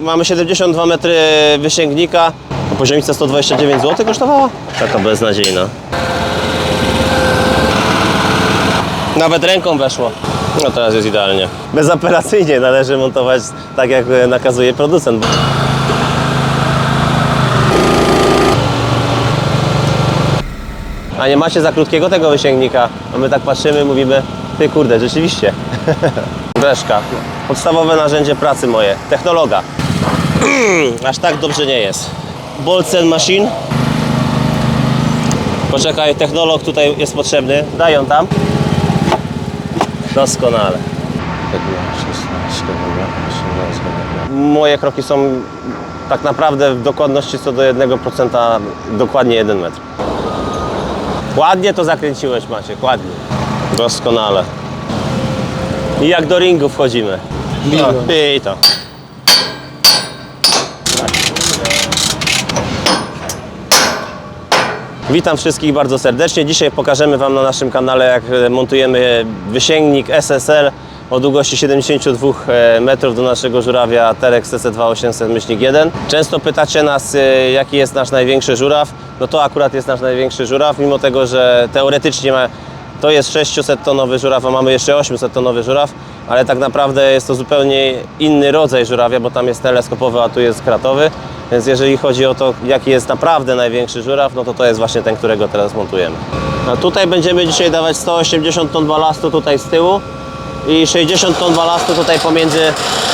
Mamy 72 metry wysięgnika. Poziomica 129 zł kosztowała? Taka beznadziejna. Nawet ręką weszło. No teraz jest idealnie. Bezoperacyjnie należy montować tak, jak nakazuje producent. A nie macie za krótkiego tego wysięgnika? A my tak patrzymy, mówimy, ty kurde, rzeczywiście. Breszka. Podstawowe narzędzie pracy moje. Technologa. Aż tak dobrze nie jest. Bolts and machine. Poczekaj, technolog tutaj jest potrzebny. Daj ją tam. Doskonale. Moje kroki są tak naprawdę w dokładności co do 1%, dokładnie 1 metr. Ładnie to zakręciłeś, Maciek, ładnie. Doskonale. I jak do ringu wchodzimy. I to. Witam wszystkich bardzo serdecznie. Dzisiaj pokażemy Wam na naszym kanale, jak montujemy wysięgnik SSL o długości 72 metrów do naszego żurawia Terex TC2800-1. Często pytacie nas, jaki jest nasz największy żuraw. No to akurat jest nasz największy żuraw, mimo tego, że teoretycznie to jest 600-tonowy żuraw, a mamy jeszcze 800-tonowy żuraw, ale tak naprawdę jest to zupełnie inny rodzaj żurawia, bo tam jest teleskopowy, a tu jest kratowy. Więc jeżeli chodzi o to, jaki jest naprawdę największy żuraw, no to jest właśnie ten, którego teraz montujemy. A tutaj będziemy dzisiaj dawać 180 ton balastu tutaj z tyłu i 60 ton balastu tutaj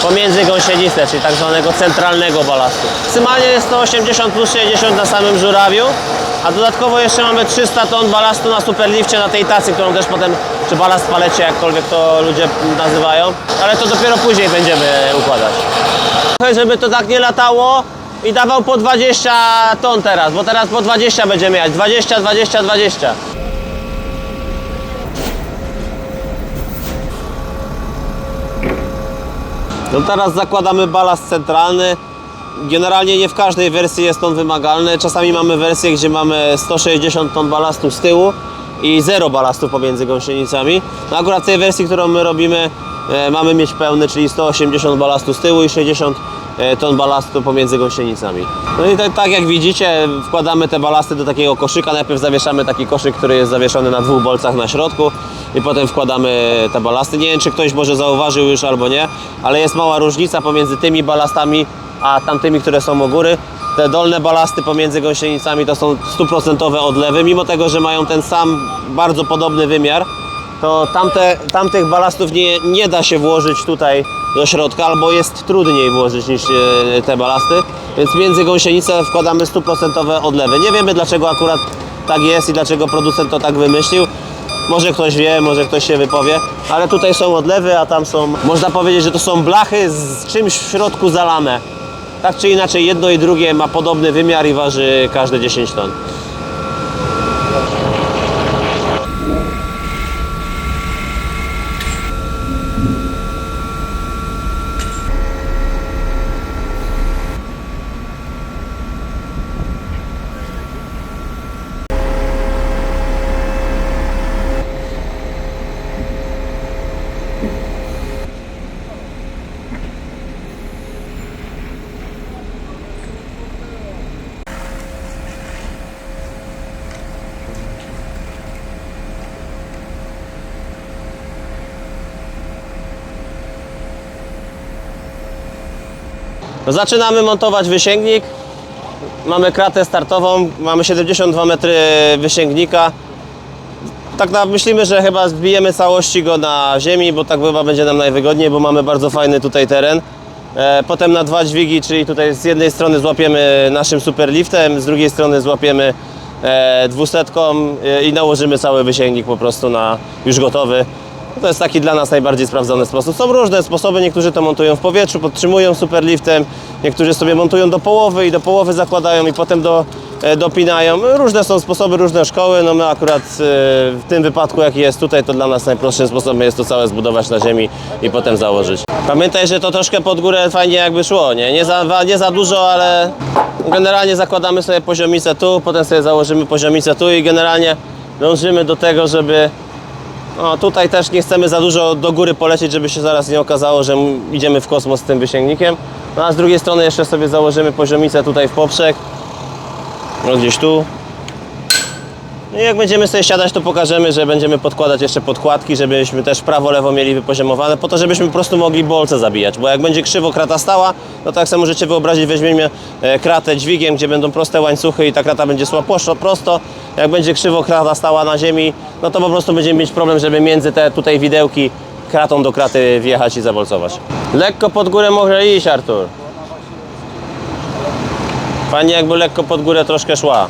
pomiędzy gąsienicę, czyli tak zwanego centralnego balastu. Maksymalnie jest 180 plus 60 na samym żurawiu, a dodatkowo jeszcze mamy 300 ton balastu na superlifcie, na tej tacy, którą też potem, czy balast w palecie, jakkolwiek to ludzie nazywają, ale to dopiero później będziemy układać. Żeby to tak nie latało i dawał po 20 ton teraz, bo teraz po 20 będziemy jechać, 20, 20, 20. No teraz zakładamy balast centralny. Generalnie nie w każdej wersji jest on wymagalny. Czasami mamy wersję, gdzie mamy 160 ton balastu z tyłu i 0 balastu pomiędzy gąsienicami. No akurat w tej wersji, którą my robimy, mamy mieć pełny, czyli 180 balastu z tyłu i 60 ton balastu pomiędzy gąsienicami. No i tak jak widzicie, wkładamy te balasty do takiego koszyka. Najpierw zawieszamy taki koszyk, który jest zawieszony na 2 bolcach na środku i potem wkładamy te balasty. Nie wiem, czy ktoś może zauważył już albo nie, ale jest mała różnica pomiędzy tymi balastami a tamtymi, które są u góry. Te dolne balasty pomiędzy gąsienicami to są 100% odlewy, mimo tego, że mają ten sam bardzo podobny wymiar, to tamtych balastów nie da się włożyć tutaj do środka, albo jest trudniej włożyć niż te balasty, więc między gąsienicę wkładamy 100% odlewy. Nie wiemy, dlaczego akurat tak jest i dlaczego producent to tak wymyślił. Może ktoś wie, może ktoś się wypowie, ale tutaj są odlewy, a tam są, można powiedzieć, że to są blachy z czymś w środku zalane. Tak czy inaczej, jedno i drugie ma podobny wymiar i waży każde 10 ton. Zaczynamy montować wysięgnik. Mamy kratę startową, mamy 72 metry wysięgnika. Tak myślimy, że chyba zbijemy całości go na ziemi, bo tak chyba będzie nam najwygodniej, bo mamy bardzo fajny tutaj teren. Potem na 2 dźwigi, czyli tutaj z jednej strony złapiemy naszym superliftem, z drugiej strony złapiemy 200 i nałożymy cały wysięgnik po prostu na już gotowy. To jest taki dla nas najbardziej sprawdzony sposób. Są różne sposoby, niektórzy to montują w powietrzu, podtrzymują superliftem, niektórzy sobie montują do połowy i do połowy zakładają i potem dopinają. Różne są sposoby, różne szkoły. No my akurat w tym wypadku, jaki jest tutaj, to dla nas najprostszym sposobem jest to całe zbudować na ziemi i potem założyć. Pamiętaj, że to troszkę pod górę fajnie jakby szło, nie? Nie za dużo, ale generalnie zakładamy sobie poziomicę tu, potem sobie założymy poziomicę tu i generalnie dążymy do tego, żeby No, tutaj też nie chcemy za dużo do góry polecieć, żeby się zaraz nie okazało, że idziemy w kosmos z tym wysięgnikiem. No a z drugiej strony jeszcze sobie założymy poziomicę tutaj w poprzek. No gdzieś tu. No i jak będziemy sobie siadać, to pokażemy, że będziemy podkładać jeszcze podkładki, żebyśmy też prawo-lewo mieli wypoziomowane, po to, żebyśmy po prostu mogli bolce zabijać, bo jak będzie krzywo krata stała, to tak samo możecie wyobrazić, weźmiemy kratę dźwigiem, gdzie będą proste łańcuchy i ta krata będzie szła prosto. Jak będzie krzywo krata stała na ziemi, no to po prostu będziemy mieć problem, żeby między te tutaj widełki kratą do kraty wjechać i zabolcować. Lekko pod górę może iść, Artur. Fajnie, jakby lekko pod górę troszkę szła.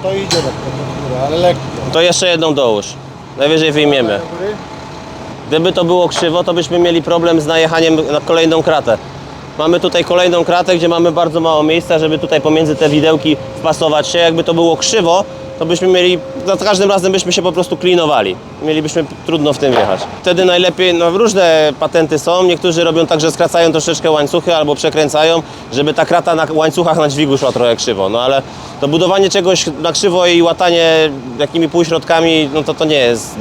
To idzie lekko pod górę, ale lekko. To jeszcze jedną dołóż. Najwyżej wyjmiemy. Gdyby to było krzywo, to byśmy mieli problem z najechaniem na kolejną kratę. Mamy tutaj kolejną kratę, gdzie mamy bardzo mało miejsca, żeby tutaj pomiędzy te widełki wpasować się. Jakby to było krzywo, to byśmy mieli, za każdym razem byśmy się po prostu klinowali. Mielibyśmy trudno w tym wjechać. Wtedy najlepiej, no różne patenty są. Niektórzy robią tak, że skracają troszeczkę łańcuchy albo przekręcają, żeby ta krata na łańcuchach na dźwigu szła trochę krzywo. No ale to budowanie czegoś na krzywo i łatanie jakimi półśrodkami, no to nie jest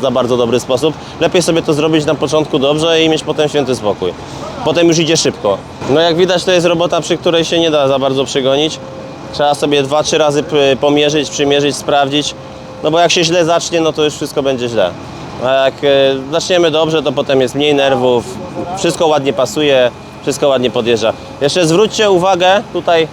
za bardzo dobry sposób. Lepiej sobie to zrobić na początku dobrze i mieć potem święty spokój. Potem już idzie szybko. No jak widać, to jest robota, przy której się nie da za bardzo przygonić. Trzeba sobie 2-3 razy pomierzyć, przymierzyć, sprawdzić. No bo jak się źle zacznie, no to już wszystko będzie źle. A jak zaczniemy dobrze, to potem jest mniej nerwów, wszystko ładnie pasuje, wszystko ładnie podjeżdża. Jeszcze zwróćcie uwagę tutaj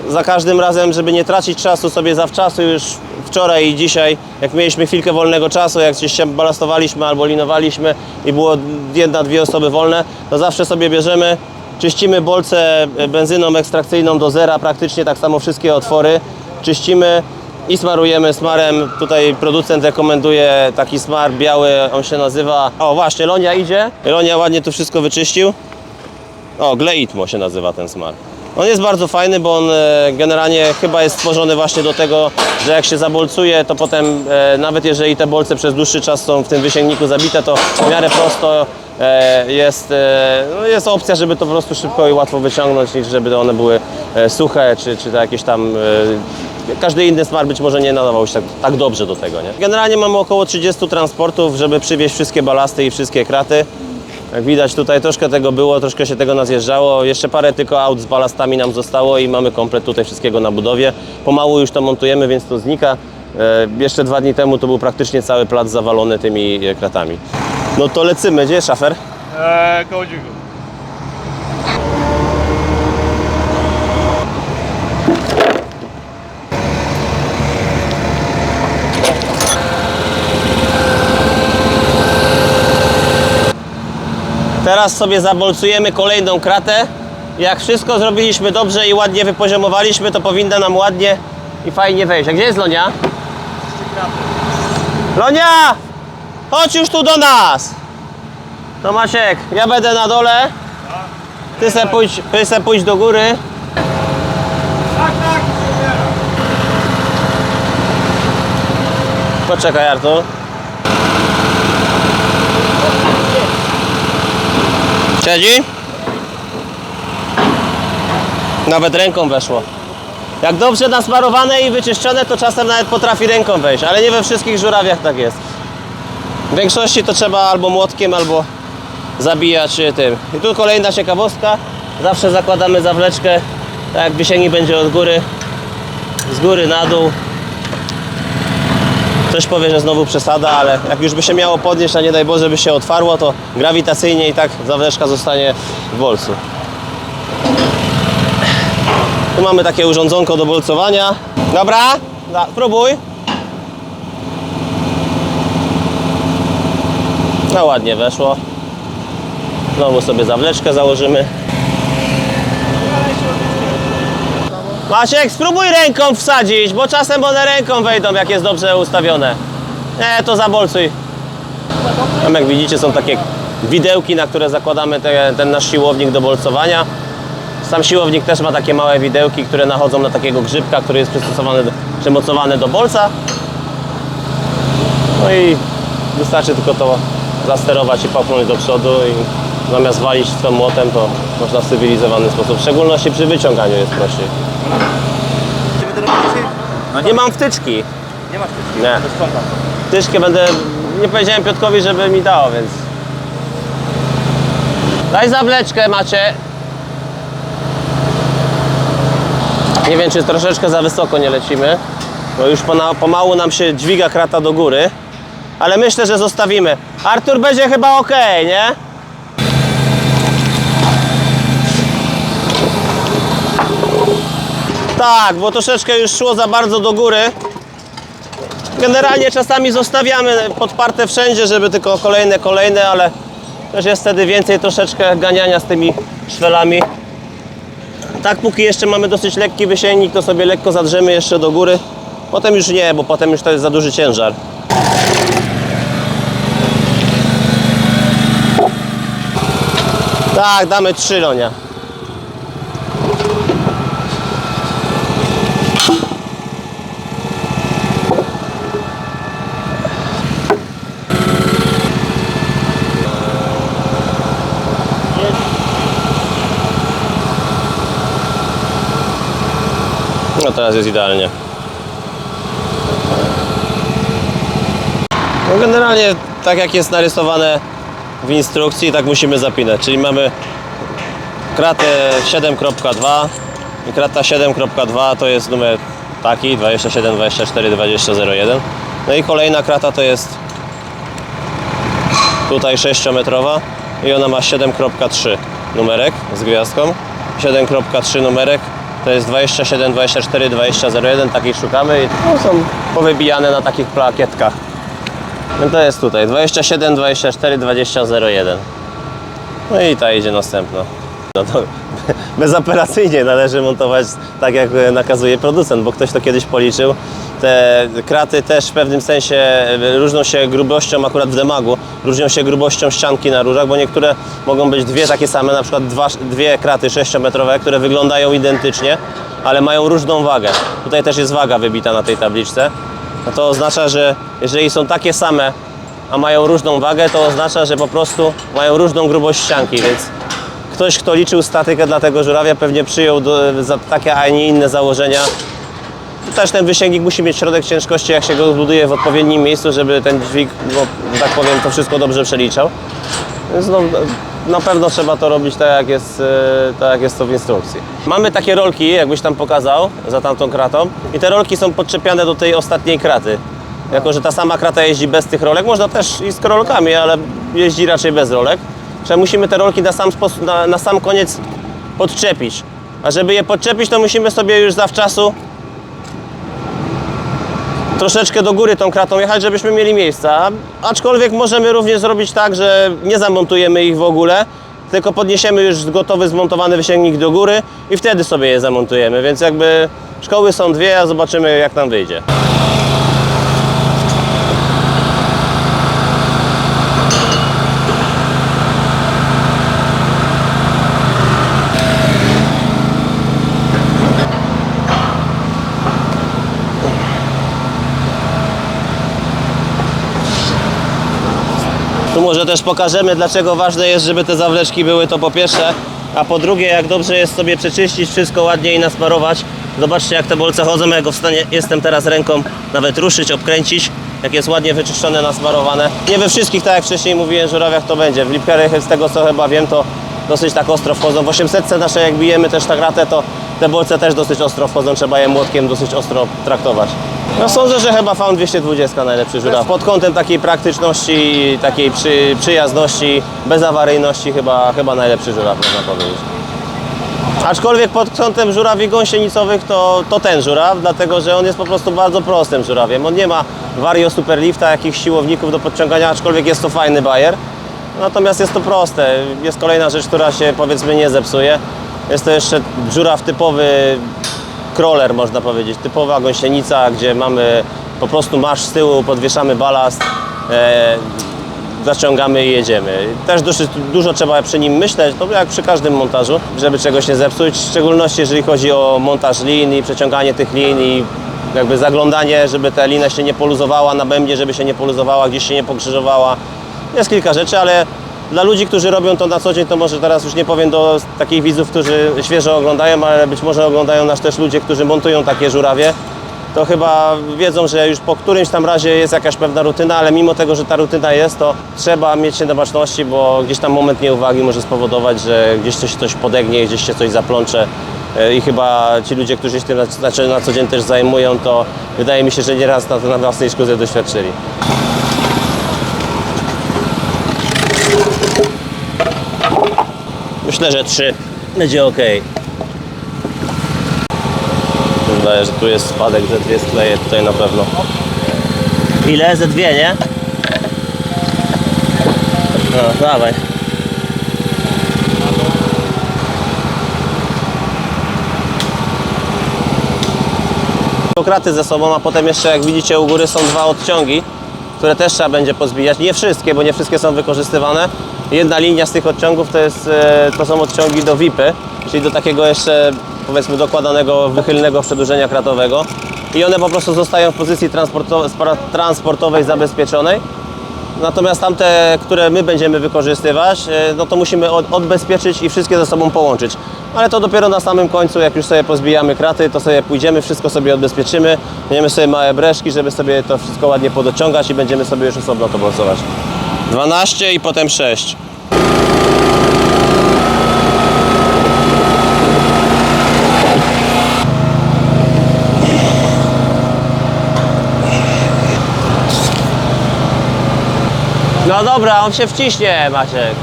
za każdym razem, żeby nie tracić czasu sobie zawczasu już wczoraj i dzisiaj, jak mieliśmy chwilkę wolnego czasu, jak gdzieś się balastowaliśmy albo linowaliśmy i było 1-2 osoby wolne, to zawsze sobie bierzemy, czyścimy bolce benzyną ekstrakcyjną do zera, praktycznie tak samo wszystkie otwory, czyścimy i smarujemy smarem. Tutaj producent rekomenduje taki smar biały, on się nazywa, o właśnie, Lonia idzie, Lonia ładnie tu wszystko wyczyścił. O, Gleitmo się nazywa ten smar. On jest bardzo fajny, bo on generalnie chyba jest stworzony właśnie do tego, że jak się zabolcuje, to potem nawet jeżeli te bolce przez dłuższy czas są w tym wysięgniku zabite, to w miarę prosto jest opcja, żeby to po prostu szybko i łatwo wyciągnąć, niż żeby one były suche, czy to jakieś tam... Każdy inny smar być może nie nadawał się tak dobrze do tego, nie? Generalnie mamy około 30 transportów, żeby przywieźć wszystkie balasty i wszystkie kraty. Jak widać, tutaj troszkę tego było, troszkę się tego nazjeżdżało. Jeszcze parę tylko aut z balastami nam zostało i mamy komplet tutaj wszystkiego na budowie. Pomału już to montujemy, więc to znika. Jeszcze 2 dni temu to był praktycznie cały plac zawalony tymi kratami. No to lecimy. Gdzie jest szafer? Koło dźwigu. Teraz sobie zabolcujemy kolejną kratę. Jak wszystko zrobiliśmy dobrze i ładnie wypoziomowaliśmy, to powinna nam ładnie i fajnie wejść. A gdzie jest Lonia? Lonia! Chodź już tu do nas! Tomasiek, ja będę na dole. Ty se pójdź do góry. Tak. Poczekaj, Artur. Siedzi? Nawet ręką weszło. Jak dobrze nasmarowane i wyczyszczone, to czasem nawet potrafi ręką wejść, ale nie we wszystkich żurawiach tak jest. W większości to trzeba albo młotkiem, albo zabijać tym. I tu kolejna ciekawostka. Zawsze zakładamy zawleczkę, tak jak wysięgnik będzie od góry, z góry na dół. Ktoś powie, że znowu przesada, ale jak już by się miało podnieść, a nie daj Boże by się otwarło, to grawitacyjnie i tak zawleczka zostanie w bolcu. Tu mamy takie urządzonko do bolcowania. Dobra, spróbuj. No ładnie weszło. Znowu sobie zawleczkę założymy. Maciek, spróbuj ręką wsadzić, bo czasem one ręką wejdą, jak jest dobrze ustawione. Nie, to zabolcuj. Tam jak widzicie, są takie widełki, na które zakładamy ten nasz siłownik do bolcowania. Sam siłownik też ma takie małe widełki, które nachodzą na takiego grzybka, który jest przymocowany do bolca. No i wystarczy tylko to zasterować i popchnąć do przodu i zamiast walić w to młotem, to można w cywilizowany sposób. W szczególności przy wyciąganiu jest prościej. Nie mam wtyczki. Nie masz wtyczki? Nie. To skąd tam? Wtyczkę będę nie powiedziałem Piotrkowi, żeby mi dało, więc... Daj zawleczkę, macie. Nie wiem, czy troszeczkę za wysoko nie lecimy, bo już pomału nam się dźwiga krata do góry, ale myślę, że zostawimy. Artur, będzie chyba ok, nie? Tak, bo troszeczkę już szło za bardzo do góry. Generalnie czasami zostawiamy podparte wszędzie, żeby tylko kolejne, ale też jest wtedy więcej troszeczkę ganiania z tymi szwelami. Tak, póki jeszcze mamy dosyć lekki wysięgnik, to sobie lekko zadrzemy jeszcze do góry. Potem już nie, bo potem już to jest za duży ciężar. Tak, damy 3 lonia. No teraz jest idealnie. No generalnie tak jak jest narysowane w instrukcji, tak musimy zapinać. Czyli mamy kratę 7.2 i krata 7.2 to jest numer taki 27 24 20 01. No i kolejna krata to jest tutaj 6-metrowa i ona ma 7.3 numerek z gwiazdką. 7.3 numerek to jest 27 24 20 01, takich szukamy i no, są powybijane na takich plakietkach. No to jest tutaj 27 24 20 01. No i ta idzie następna. No to bezoperacyjnie należy montować tak, jak nakazuje producent, bo ktoś to kiedyś policzył. Te kraty też w pewnym sensie różnią się grubością, akurat w demagu, różnią się grubością ścianki na rurach, bo niektóre mogą być dwie takie same, na przykład dwie kraty 6-metrowe, które wyglądają identycznie, ale mają różną wagę. Tutaj też jest waga wybita na tej tabliczce. No to oznacza, że jeżeli są takie same, a mają różną wagę, to oznacza, że po prostu mają różną grubość ścianki, więc ktoś, kto liczył statykę dla tego żurawia, pewnie przyjął za takie, a nie inne założenia. Też ten wysięgnik musi mieć środek ciężkości, jak się go zbuduje w odpowiednim miejscu, żeby ten dźwig, no, że tak powiem, to wszystko dobrze przeliczał. Więc no, na pewno trzeba to robić tak jak jest to w instrukcji. Mamy takie rolki, jakbyś tam pokazał, za tamtą kratą. I te rolki są podczepiane do tej ostatniej kraty. Jako że ta sama krata jeździ bez tych rolek, można też i z rolkami, ale jeździ raczej bez rolek. Że musimy te rolki na sam koniec podczepić. A żeby je podczepić, to musimy sobie już zawczasu troszeczkę do góry tą kratą jechać, żebyśmy mieli miejsca. Aczkolwiek możemy również zrobić tak, że nie zamontujemy ich w ogóle, tylko podniesiemy już gotowy, zmontowany wysięgnik do góry i wtedy sobie je zamontujemy. Więc jakby szkoły są dwie, a zobaczymy, jak nam wyjdzie. Tu może też pokażemy, dlaczego ważne jest, żeby te zawleczki były, to po pierwsze, a po drugie, jak dobrze jest sobie przeczyścić wszystko ładnie i nasmarować. Zobaczcie, jak te bolce chodzą, ja go w stanie jestem teraz ręką nawet ruszyć, obkręcić, jak jest ładnie wyczyszczone, nasmarowane. Nie we wszystkich, tak jak wcześniej mówiłem, żurawiach to będzie. W Liebherrach, z tego co chyba wiem, to dosyć tak ostro wchodzą. W 800 nasze, jak bijemy też tak ratę, to te bolce też dosyć ostro wchodzą, trzeba je młotkiem dosyć ostro traktować. No sądzę, że chyba Faun 220 najlepszy żuraw. Pod kątem takiej praktyczności, takiej przyjazności, bezawaryjności chyba najlepszy żuraw, można powiedzieć. Aczkolwiek pod kątem żurawi gąsienicowych to ten żuraw, dlatego że on jest po prostu bardzo prostym żurawiem. On nie ma Vario Superlifta, jakichś siłowników do podciągania, aczkolwiek jest to fajny bajer. Natomiast jest to proste. Jest kolejna rzecz, która się powiedzmy nie zepsuje. Jest to jeszcze żuraw typowy crawler, można powiedzieć, typowa gąsienica, gdzie mamy po prostu masz z tyłu, podwieszamy balast, zaciągamy i jedziemy. Też dosyć dużo trzeba przy nim myśleć, to jak przy każdym montażu, żeby czegoś nie zepsuć, w szczególności jeżeli chodzi o montaż lin i przeciąganie tych lin i jakby zaglądanie, żeby ta lina się nie poluzowała na bębnie, żeby się nie poluzowała, gdzieś się nie pokrzyżowała. Jest kilka rzeczy, ale dla ludzi, którzy robią to na co dzień, to może teraz już nie powiem do takich widzów, którzy świeżo oglądają, ale być może oglądają nas też ludzie, którzy montują takie żurawie, to chyba wiedzą, że już po którymś tam razie jest jakaś pewna rutyna, ale mimo tego, że ta rutyna jest, to trzeba mieć się na baczności, bo gdzieś tam moment nieuwagi może spowodować, że gdzieś coś podegnie, gdzieś się coś zaplącze. I chyba ci ludzie, którzy się tym na co dzień też zajmują, to wydaje mi się, że nieraz na własnej szkółce doświadczyli. Myślę, że 3 będzie ok. Wydaje, że tu jest spadek, że 2 skleje tutaj na pewno. Ile? Ze 2, nie? No, dawaj. Kraty ze sobą, a potem jeszcze, jak widzicie, u góry są 2 odciągi, które też trzeba będzie pozbijać. Nie wszystkie, bo nie wszystkie są wykorzystywane. Jedna linia z tych odciągów to są odciągi do VIP-y, czyli do takiego jeszcze, powiedzmy, dokładanego, wychylnego przedłużenia kratowego. I one po prostu zostają w pozycji transportowej zabezpieczonej. Natomiast tamte, które my będziemy wykorzystywać, no to musimy odbezpieczyć i wszystkie ze sobą połączyć. Ale to dopiero na samym końcu, jak już sobie pozbijamy kraty, to sobie pójdziemy, wszystko sobie odbezpieczymy. Będziemy sobie małe breszki, żeby sobie to wszystko ładnie podociągać i będziemy sobie już osobno to bolcować. 12 i potem 6. No dobra, on się wciśnie, Maciek.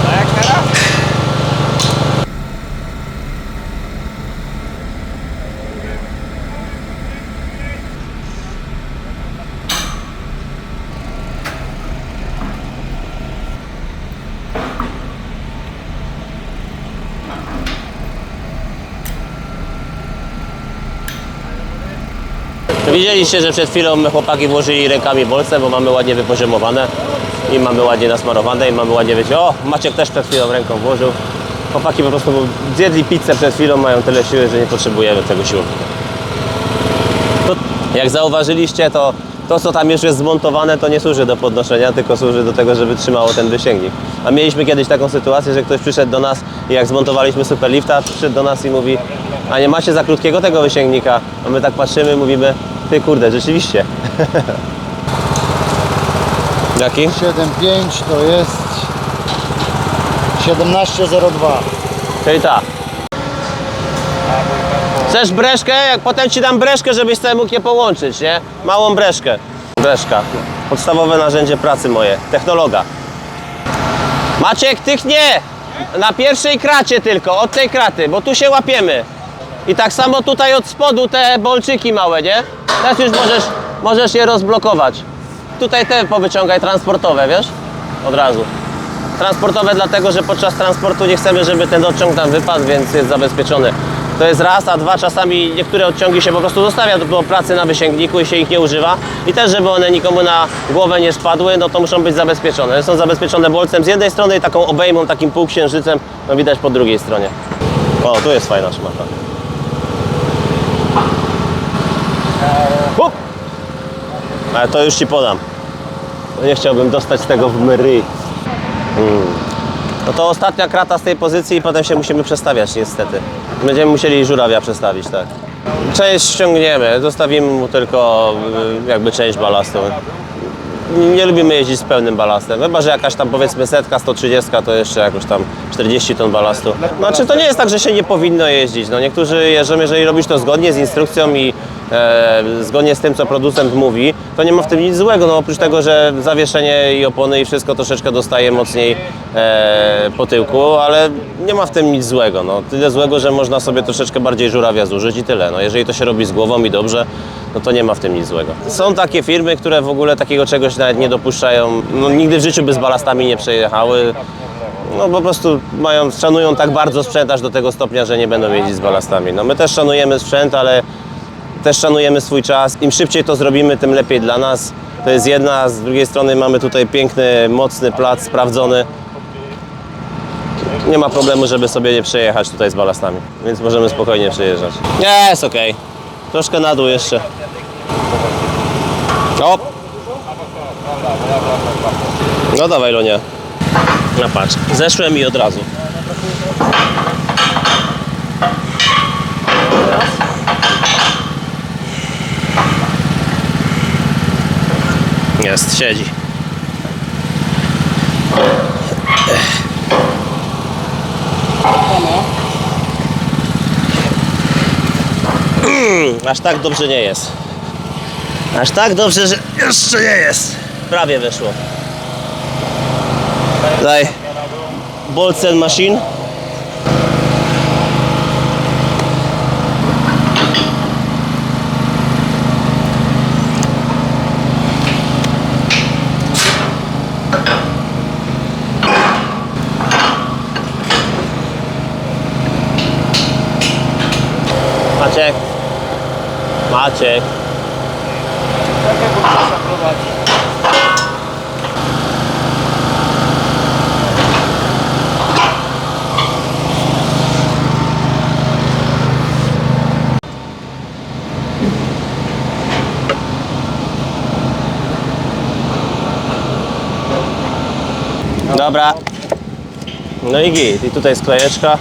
A jak teraz? Widzieliście, że przed chwilą chłopaki włożyli rękami bolce, bo mamy ładnie wypoziomowane i mamy ładnie nasmarowane i mamy ładnie O, Maciek też przed chwilą ręką włożył. Chłopaki po prostu zjedli pizzę przed chwilą, mają tyle siły, że nie potrzebujemy tego siłownika. Jak zauważyliście, to co tam już jest zmontowane, to nie służy do podnoszenia, tylko służy do tego, żeby trzymało ten wysięgnik. A mieliśmy kiedyś taką sytuację, że ktoś przyszedł do nas i jak zmontowaliśmy Superlifta, przyszedł do nas i mówi: a nie macie za krótkiego tego wysięgnika? A my tak patrzymy, mówimy: ty kurde, rzeczywiście. Jaki? 7,5 to jest 17,02. Czyli ta. Chcesz breszkę? Jak potem ci dam breszkę, żebyś sobie mógł je połączyć, nie? Małą breszkę. Breszka. Podstawowe narzędzie pracy moje. Technologa. Maciek, tych nie! Na pierwszej kracie tylko, od tej kraty, bo tu się łapiemy. I tak samo tutaj od spodu te bolczyki małe, nie? Teraz już możesz je rozblokować. Tutaj te powyciągaj transportowe, wiesz? Od razu. Transportowe dlatego, że podczas transportu nie chcemy, żeby ten odciąg tam wypadł, więc jest zabezpieczony. To jest raz, a dwa, czasami niektóre odciągi się po prostu zostawia do pracy na wysięgniku i się ich nie używa. I też, żeby one nikomu na głowę nie spadły, no to muszą być zabezpieczone. Są zabezpieczone bolcem z jednej strony i taką obejmą, takim półksiężycem, no widać po drugiej stronie. O, tu jest fajna szmata. Hup! Ale to już ci podam. No nie chciałbym dostać tego w mry. No to ostatnia krata z tej pozycji i potem się musimy przestawiać niestety. Będziemy musieli żurawia przestawić, tak. Część ściągniemy, zostawimy mu tylko jakby część balastu. Nie lubimy jeździć z pełnym balastem, chyba że jakaś tam powiedzmy setka, 130 to jeszcze jakoś tam 40 ton balastu. Znaczy to nie jest tak, że się nie powinno jeździć. No, niektórzy jeżdżą, jeżeli robisz to zgodnie z instrukcją i zgodnie z tym, co producent mówi, to nie ma w tym nic złego. No, oprócz tego, że zawieszenie i opony i wszystko troszeczkę dostaje mocniej po tyłku, ale nie ma w tym nic złego. No, tyle złego, że można sobie troszeczkę bardziej żurawia zużyć i tyle. No, jeżeli to się robi z głową i dobrze, no to nie ma w tym nic złego. Są takie firmy, które w ogóle takiego czegoś nawet nie dopuszczają. No, nigdy w życiu by z balastami nie przejechały. No po prostu szanują tak bardzo sprzęt aż do tego stopnia, że nie będą jeździć z balastami. No my też szanujemy sprzęt, ale też szanujemy swój czas. Im szybciej to zrobimy, tym lepiej dla nas. To jest jedna, z drugiej strony mamy tutaj piękny, mocny plac, sprawdzony. Nie ma problemu, żeby sobie nie przejechać tutaj z balastami, więc możemy spokojnie przejeżdżać. Jest okej. Troszkę na dół jeszcze. O! No dawaj, Lonia. No patrz, zeszłem i od razu. Jest, siedzi. Aż tak dobrze nie jest. Aż tak dobrze, że jeszcze nie jest. Prawie weszło. Daj. Bolts and machine. Maciek. Maciek. Dobra. No i git. I tutaj sklejeczka.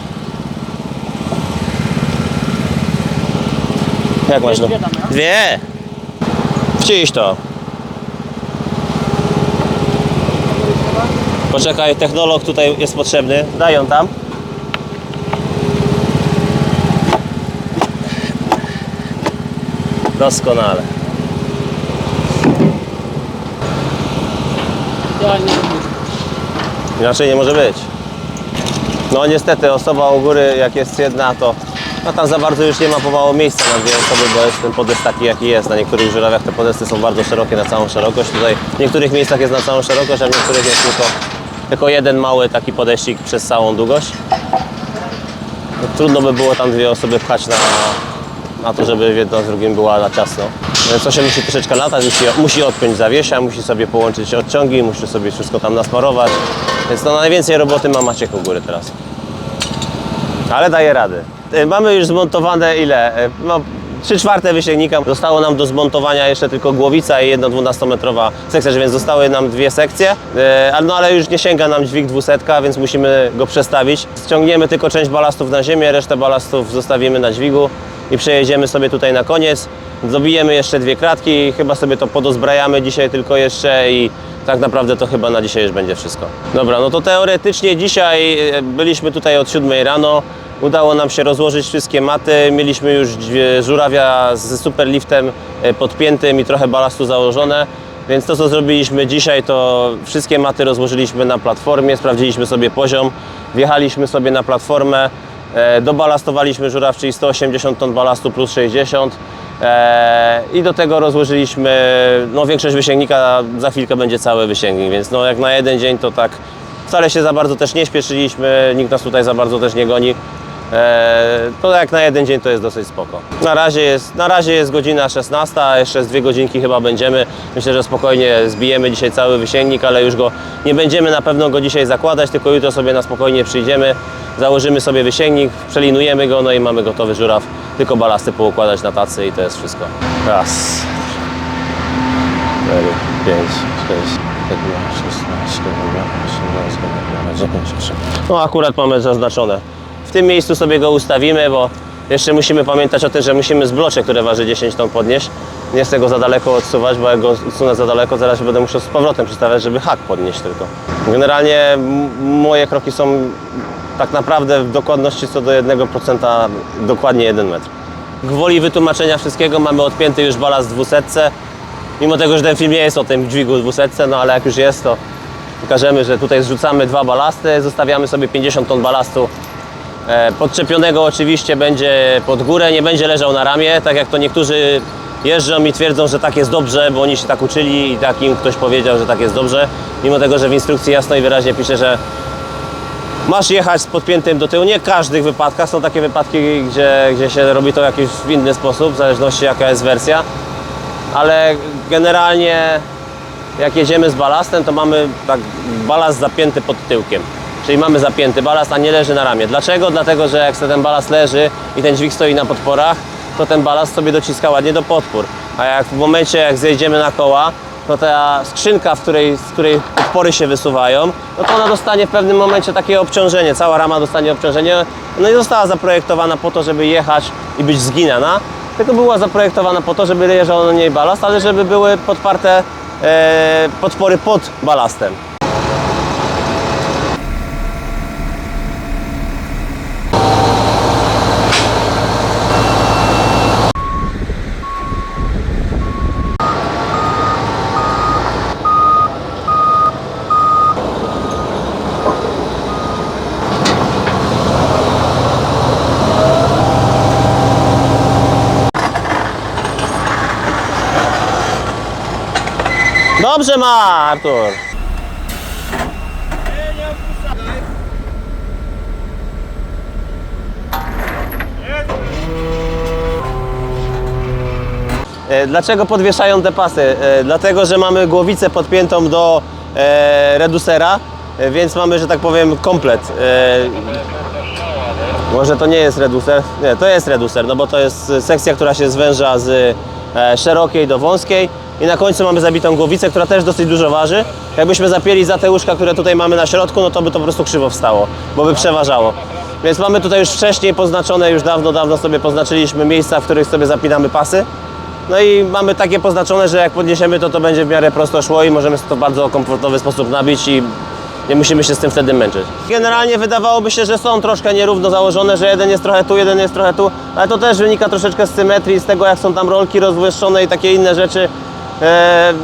Jak masz no? Dwie. Wciś to. Poczekaj, technolog tutaj jest potrzebny. Daj ją tam. Doskonale. Inaczej nie może być. No niestety osoba u góry jak jest jedna to no tam za bardzo już nie ma pomału miejsca na dwie osoby, bo jest ten podest taki jaki jest. Na niektórych żurawiach te podesty są bardzo szerokie na całą szerokość. Tutaj w niektórych miejscach jest na całą szerokość, a w niektórych jest tylko jeden mały taki podeścik przez całą długość. No, trudno by było tam dwie osoby pchać na to, żeby jedno z drugim była na ciasno. Więc to się musi troszeczkę latać, musi odpiąć zawiesia, musi sobie połączyć odciągi, musi sobie wszystko tam nasmarować. Więc no najwięcej roboty ma Maciek u góry teraz. Ale daje rady. Mamy już zmontowane ile? No, 3/4 wysięgnika. Zostało nam do zmontowania jeszcze tylko głowica i jedna 12-metrowa sekcja, więc zostały nam dwie sekcje. No ale już nie sięga nam dźwig 200, więc musimy go przestawić. Ściągniemy tylko część balastów na ziemię, resztę balastów zostawimy na dźwigu i przejedziemy sobie tutaj na koniec. Dobijemy jeszcze dwie kratki, chyba sobie to podozbrajamy dzisiaj tylko jeszcze i tak naprawdę to chyba na dzisiaj już będzie wszystko. Dobra, no to teoretycznie dzisiaj byliśmy tutaj od 7 rano. Udało nam się rozłożyć wszystkie maty. Mieliśmy już żurawia z superliftem podpiętym i trochę balastu założone. Więc to co zrobiliśmy dzisiaj to wszystkie maty rozłożyliśmy na platformie, sprawdziliśmy sobie poziom, wjechaliśmy sobie na platformę, dobalastowaliśmy żuraw, czyli 180 ton balastu plus 60 i do tego rozłożyliśmy no, większość wysięgnika, za chwilkę będzie cały wysięgnik, więc no, jak na jeden dzień to tak wcale się za bardzo też nie śpieszyliśmy, nikt nas tutaj za bardzo też nie goni. To jak na jeden dzień to jest dosyć spoko. Na razie jest godzina 16, jeszcze z 2 godzinki chyba będziemy. Myślę, że spokojnie zbijemy dzisiaj cały wysięgnik, ale już go nie będziemy na pewno go dzisiaj zakładać, tylko jutro sobie na spokojnie przyjdziemy, założymy sobie wysięgnik, przelinujemy go, no i mamy gotowy żuraw. Tylko balasty poukładać na tacy i to jest wszystko. Raz, 4, 5, 6, 16, 18, 19. No akurat mamy zaznaczone. W tym miejscu sobie go ustawimy, bo jeszcze musimy pamiętać o tym, że musimy zblocze, które waży 10 ton podnieść. Nie chcę go za daleko odsuwać, bo jak go odsunę za daleko, zaraz będę musiał z powrotem przystawiać, żeby hak podnieść tylko. Generalnie moje kroki są tak naprawdę w dokładności co do 1% dokładnie 1 metr. Gwoli wytłumaczenia wszystkiego mamy odpięty już balast w 200. Mimo tego, że ten film nie jest o tym dźwigu 200, no ale jak już jest, to pokażemy, że tutaj zrzucamy 2 balasty, zostawiamy sobie 50 ton balastu. Podczepionego oczywiście będzie pod górę, nie będzie leżał na ramię, tak jak to niektórzy jeżdżą i twierdzą, że tak jest dobrze, bo oni się tak uczyli i tak im ktoś powiedział, że tak jest dobrze. Mimo tego, że w instrukcji jasno i wyraźnie pisze, że masz jechać z podpiętym do tyłu. Nie w każdych wypadkach, są takie wypadki, gdzie się robi to jakiś w inny sposób, w zależności jaka jest wersja. Ale generalnie jak jedziemy z balastem, to mamy tak balast zapięty pod tyłkiem. Czyli mamy zapięty balast, a nie leży na ramię. Dlaczego? Dlatego, że jak ten balast leży i ten dźwig stoi na podporach, to ten balast sobie dociska ładnie do podpór. A jak w momencie, jak zjedziemy na koła, to ta skrzynka, z której podpory się wysuwają, no to ona dostanie w pewnym momencie takie obciążenie, cała rama dostanie obciążenie. No i została zaprojektowana po to, żeby jechać i być zginana, tylko była zaprojektowana po to, żeby leżał na niej balast, ale żeby były podparte podpory pod balastem. Dobrze ma, Artur. Dlaczego podwieszają te pasy? Dlatego, że mamy głowicę podpiętą do redusera, więc mamy, że tak powiem, komplet. Może to nie jest reduser? Nie, to jest reduser, no bo to jest sekcja, która się zwęża z szerokiej do wąskiej i na końcu mamy zabitą głowicę, która też dosyć dużo waży. Jakbyśmy zapięli za te łóżka, które tutaj mamy na środku, no to by to po prostu krzywo wstało, bo by przeważało. Więc mamy tutaj już wcześniej poznaczone, już dawno sobie poznaczyliśmy miejsca, w których sobie zapinamy pasy. No i mamy takie poznaczone, że jak podniesiemy to będzie w miarę prosto szło i możemy to w bardzo komfortowy sposób nabić i nie musimy się z tym wtedy męczyć. Generalnie wydawałoby się, że są troszkę nierówno założone, że jeden jest trochę tu, jeden jest trochę tu, ale to też wynika troszeczkę z symetrii, z tego jak są tam rolki rozbłyszczone i takie inne rzeczy.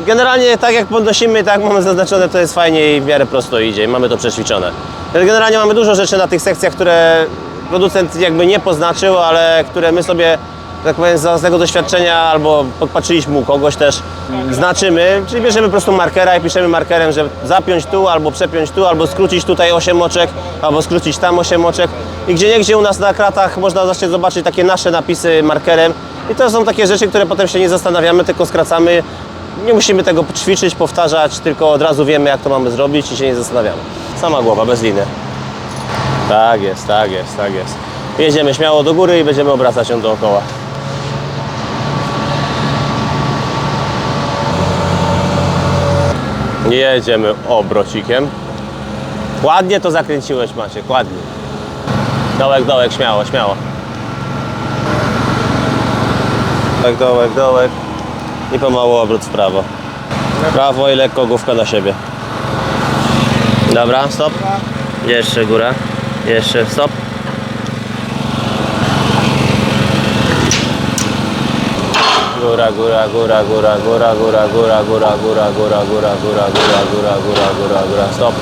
Generalnie tak jak podnosimy, tak jak mamy zaznaczone, to jest fajnie i w miarę prosto idzie i mamy to przećwiczone. Generalnie mamy dużo rzeczy na tych sekcjach, które producent jakby nie poznaczył, ale które my sobie, tak powiem, z własnego doświadczenia albo podpatrzyliśmy u kogoś też, znaczymy, czyli bierzemy po prostu markera i piszemy markerem, że zapiąć tu, albo przepiąć tu, albo skrócić tutaj 8 oczek, albo skrócić tam 8 oczek. I gdzieniegdzie u nas na kratach można właśnie zobaczyć takie nasze napisy markerem. I to są takie rzeczy, które potem się nie zastanawiamy, tylko skracamy. Nie musimy tego ćwiczyć, powtarzać, tylko od razu wiemy, jak to mamy zrobić i się nie zastanawiamy. Sama głowa, bez liny. Tak jest, tak jest, tak jest. Jedziemy śmiało do góry i będziemy obracać ją dookoła. Jedziemy obrocikiem. Ładnie to zakręciłeś, Maciek, ładnie. Dołek, dołek, śmiało, śmiało. Dołek, dołek, dołek. I pomału obrót w prawo. Prawo i lekko główka na siebie. Dobra, stop. Jeszcze góra. Jeszcze stop. Góra, góra, góra, góra, góra, góra, góra, góra, góra, góra, góra, góra, góra, góra, góra, góra, góra, stop.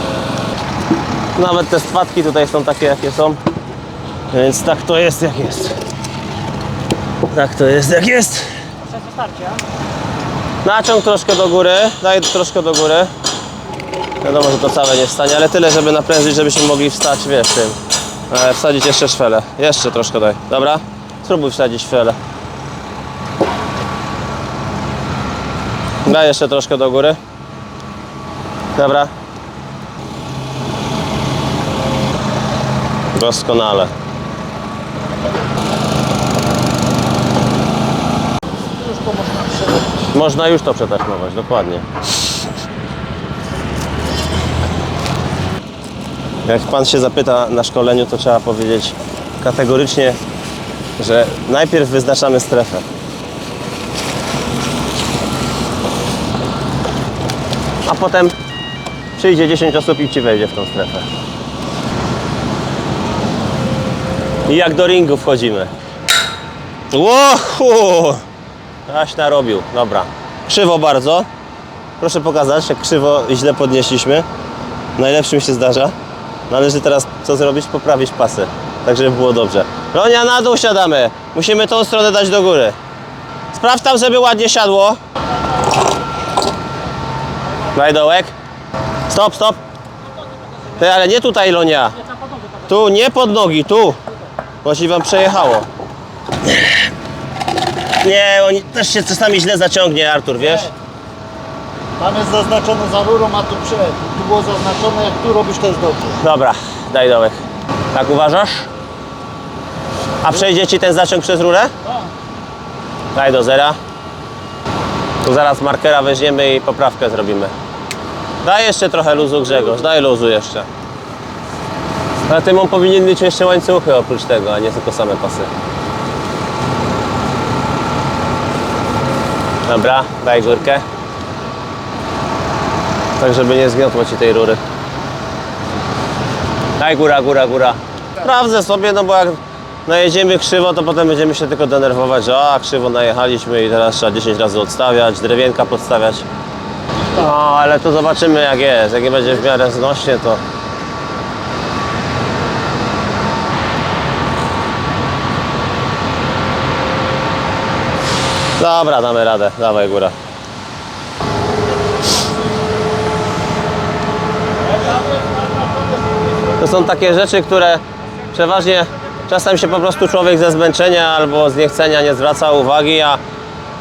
Nawet te stwatki tutaj są takie, jakie są. Więc tak to jest, jak jest. Tak to jest, jak jest. Naciąg troszkę do góry, daj troszkę do góry. Wiadomo, że to całe nie wstanie, ale tyle, żeby naprężyć, żebyśmy mogli wstać, wiesz, tym. Wsadzić jeszcze szwelę. Jeszcze troszkę daj. Dobra? Spróbuj wsadzić szwelę. Daj jeszcze troszkę do góry. Dobra. Doskonale. Można już to przetaśmować, dokładnie. Jak pan się zapyta na szkoleniu, to trzeba powiedzieć kategorycznie, że najpierw wyznaczamy strefę. A potem przyjdzie 10 osób i ci wejdzie w tą strefę. I jak do ringu wchodzimy. Łohu! Aś narobił. Dobra. Krzywo bardzo. Proszę pokazać, jak krzywo i źle podnieśliśmy. Najlepszym się zdarza. Należy teraz co zrobić? Poprawić pasy. Tak, żeby było dobrze. Lonia, na dół siadamy. Musimy tą stronę dać do góry. Sprawdź tam, żeby ładnie siadło. Daj dołek. Stop, stop. Ty, ale nie tutaj, Lonia. Tu, nie pod nogi, tu. Bo ci wam przejechało. Nie, oni też się czasami źle zaciągnie, Artur, wiesz? Tam jest zaznaczone za rurą, a tu przed. Tu było zaznaczone, jak tu robisz, to jest dobrze. Dobra, daj dołek. Tak uważasz? A przejdzie ci ten zaciąg przez rurę? Daj do zera. Tu zaraz markera weźmiemy i poprawkę zrobimy. Daj jeszcze trochę luzu, Grzegorz, daj luzu jeszcze. Na tym on powinien mieć jeszcze łańcuchy oprócz tego, a nie tylko same pasy. Dobra, daj górkę. Tak, żeby nie zgniotło ci tej rury. Daj góra, góra, góra. Sprawdzę sobie, no bo jak najedziemy krzywo, to potem będziemy się tylko denerwować, że krzywo najechaliśmy i teraz trzeba 10 razy odstawiać, drewienka podstawiać. No, ale to zobaczymy jak jest. Jak nie będzie w miarę znośnie, to... Dobra, damy radę. Dawaj góra. To są takie rzeczy, które przeważnie czasem się po prostu człowiek ze zmęczenia albo z niechcenia nie zwraca uwagi,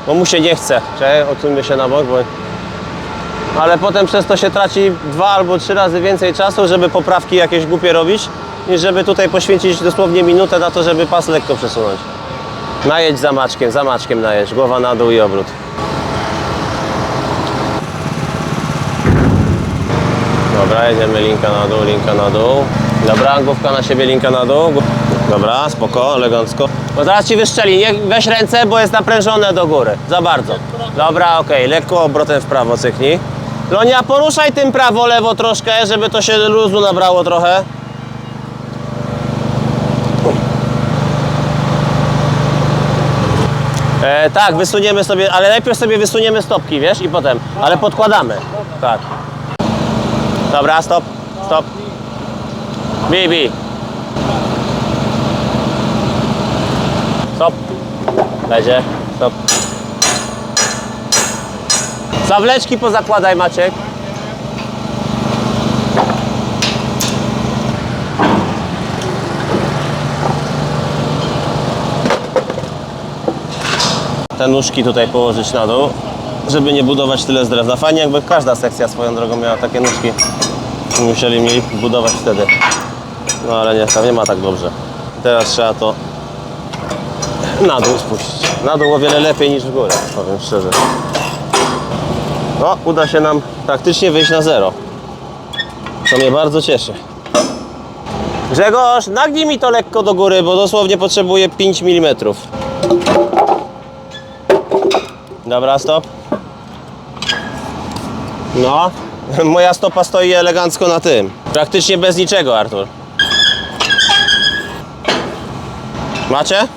bo mu się nie chce. Czekaj, odsuńmy się na bok, bo... Ale potem przez to się traci 2 albo 3 razy więcej czasu, żeby poprawki jakieś głupie robić, niż żeby tutaj poświęcić dosłownie minutę na to, żeby pas lekko przesunąć. Najedź zamaczkiem najedź, głowa na dół i obrót. Dobra, jedziemy linka na dół. Dobra, główka na siebie, linka na dół. Dobra, spoko, elegancko. Bo zaraz ci wyszczeli, weź ręce, bo jest naprężone do góry. Za bardzo. Dobra, okej, lekko obrotem w prawo cyknij. Lonia, poruszaj tym prawo, lewo troszkę, żeby to się luzu nabrało trochę. Tak, wysuniemy sobie, ale najpierw sobie wysuniemy stopki, wiesz, i potem, ale podkładamy. Tak. Dobra, stop. Bibi. Stop. Będzie, stop. Zawleczki pozakładaj, Maciek. Te nóżki tutaj położyć na dół, żeby nie budować tyle z drewna. Fajnie jakby każda sekcja swoją drogą miała takie nóżki. Mieli budować wtedy. No ale nie, tam nie ma tak dobrze. Teraz trzeba to na dół spuścić. Na dół o wiele lepiej niż w górę, powiem szczerze. No, uda się nam praktycznie wyjść na zero. To mnie bardzo cieszy. Grzegorz, nagnij mi to lekko do góry, bo dosłownie potrzebuję 5 mm. Dobra, stop. No, moja stopa stoi elegancko na tym. Praktycznie bez niczego, Artur. Macie?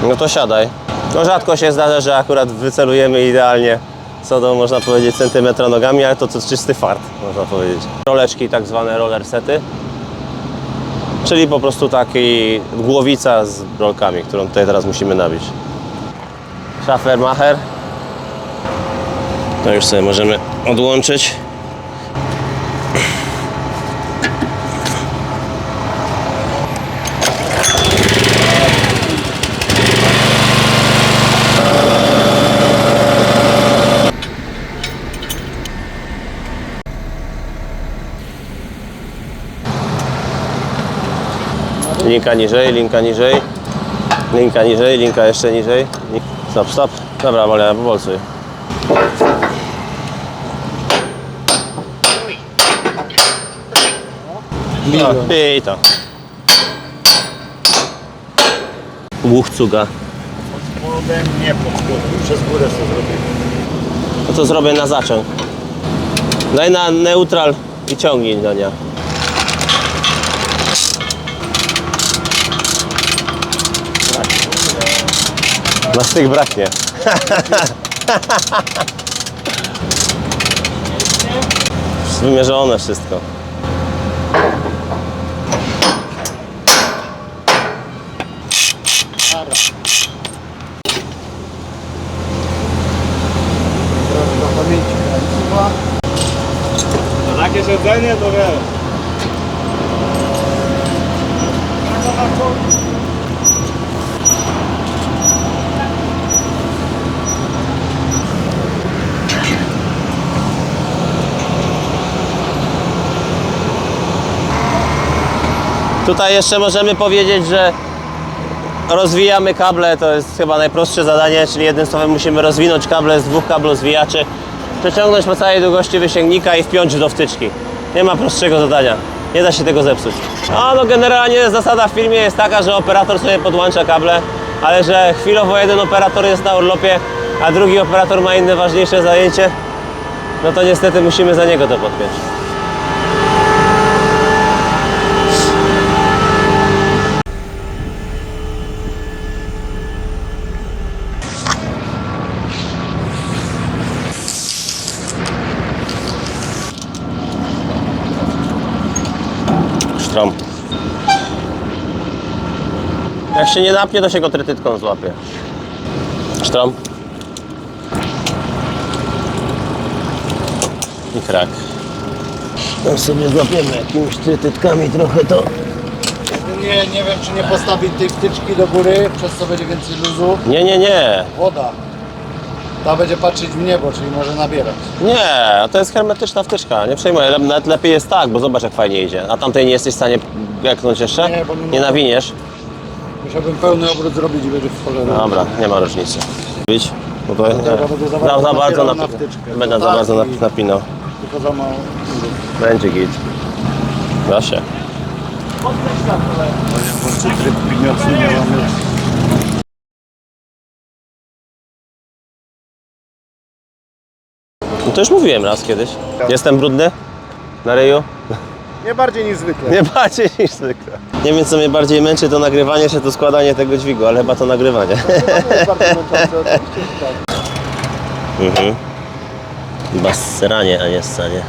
No to siadaj. No rzadko się zdarza, że akurat wycelujemy idealnie co do, można powiedzieć, centymetra nogami, ale to czysty fart, można powiedzieć. Roleczki, tak zwane roller sety. Czyli po prostu taki głowica z rolkami, którą tutaj teraz musimy nabić. Schafermacher. To już sobie możemy odłączyć. Linka niżej, linka niżej. Linka niżej, linka jeszcze niżej. Stop, stop. Dobra, wolę, powolcuj. No, i to. Łuchcuga. Spodem nie pod spodem, przez górę sobie zrobię. No to zrobię na zaciąg. Daj na neutral i ciągnij do niej. Na styk braknie. Wymierzone wszystko. Dobra. Teraz do pamięci łańcucha. To takie siedzenie to wiesz. Tutaj jeszcze możemy powiedzieć, że Rozwijamy kable, to jest chyba najprostsze zadanie, czyli jednym słowem musimy rozwinąć kable z 2 kablozwijaczy, przeciągnąć po całej długości wysięgnika i wpiąć do wtyczki. Nie ma prostszego zadania, nie da się tego zepsuć. No generalnie zasada w filmie jest taka, że operator sobie podłącza kable, ale że chwilowo jeden operator jest na urlopie, a drugi operator ma inne ważniejsze zajęcie, no to niestety musimy za niego to podpiąć. Strom. Jak się nie napnie, to się go trytytką złapie. Strom. I krak. No sobie złapiemy jakimiś trytytkami trochę to. Nie wiem, czy nie postawić tej wtyczki do góry, przez co będzie więcej luzu. Nie. Woda. Ta będzie patrzeć w niebo, czyli może nabierać. Nie, to jest hermetyczna wtyczka, nie przejmuj. Nawet lepiej jest tak, bo zobacz jak fajnie idzie. A tamtej nie jesteś w stanie jeknąć jeszcze? Nie, bo nie Nie nawiniesz? Musiałbym pełny obrót zrobić i będzie w cholerę. Dobra, nie ma różnicy. Widzisz? Bo to Dobra, będę za bardzo za bardzo napierał na wtyczkę. będę za Tak, bardzo i- napinał. Tylko za mało. Będzie git. Da się. Włączy tryb pieniądze, nie mamy. No to już mówiłem raz kiedyś. Jestem brudny? Na ryju? Nie bardziej niż zwykle. Nie bardziej niż zwykle. Nie wiem co mnie bardziej męczy, to nagrywanie czy to składanie tego dźwigu, ale chyba to nagrywanie. To jest bardzo męczące, oczywiście, że tak. Chyba sranie, a nie ssanie.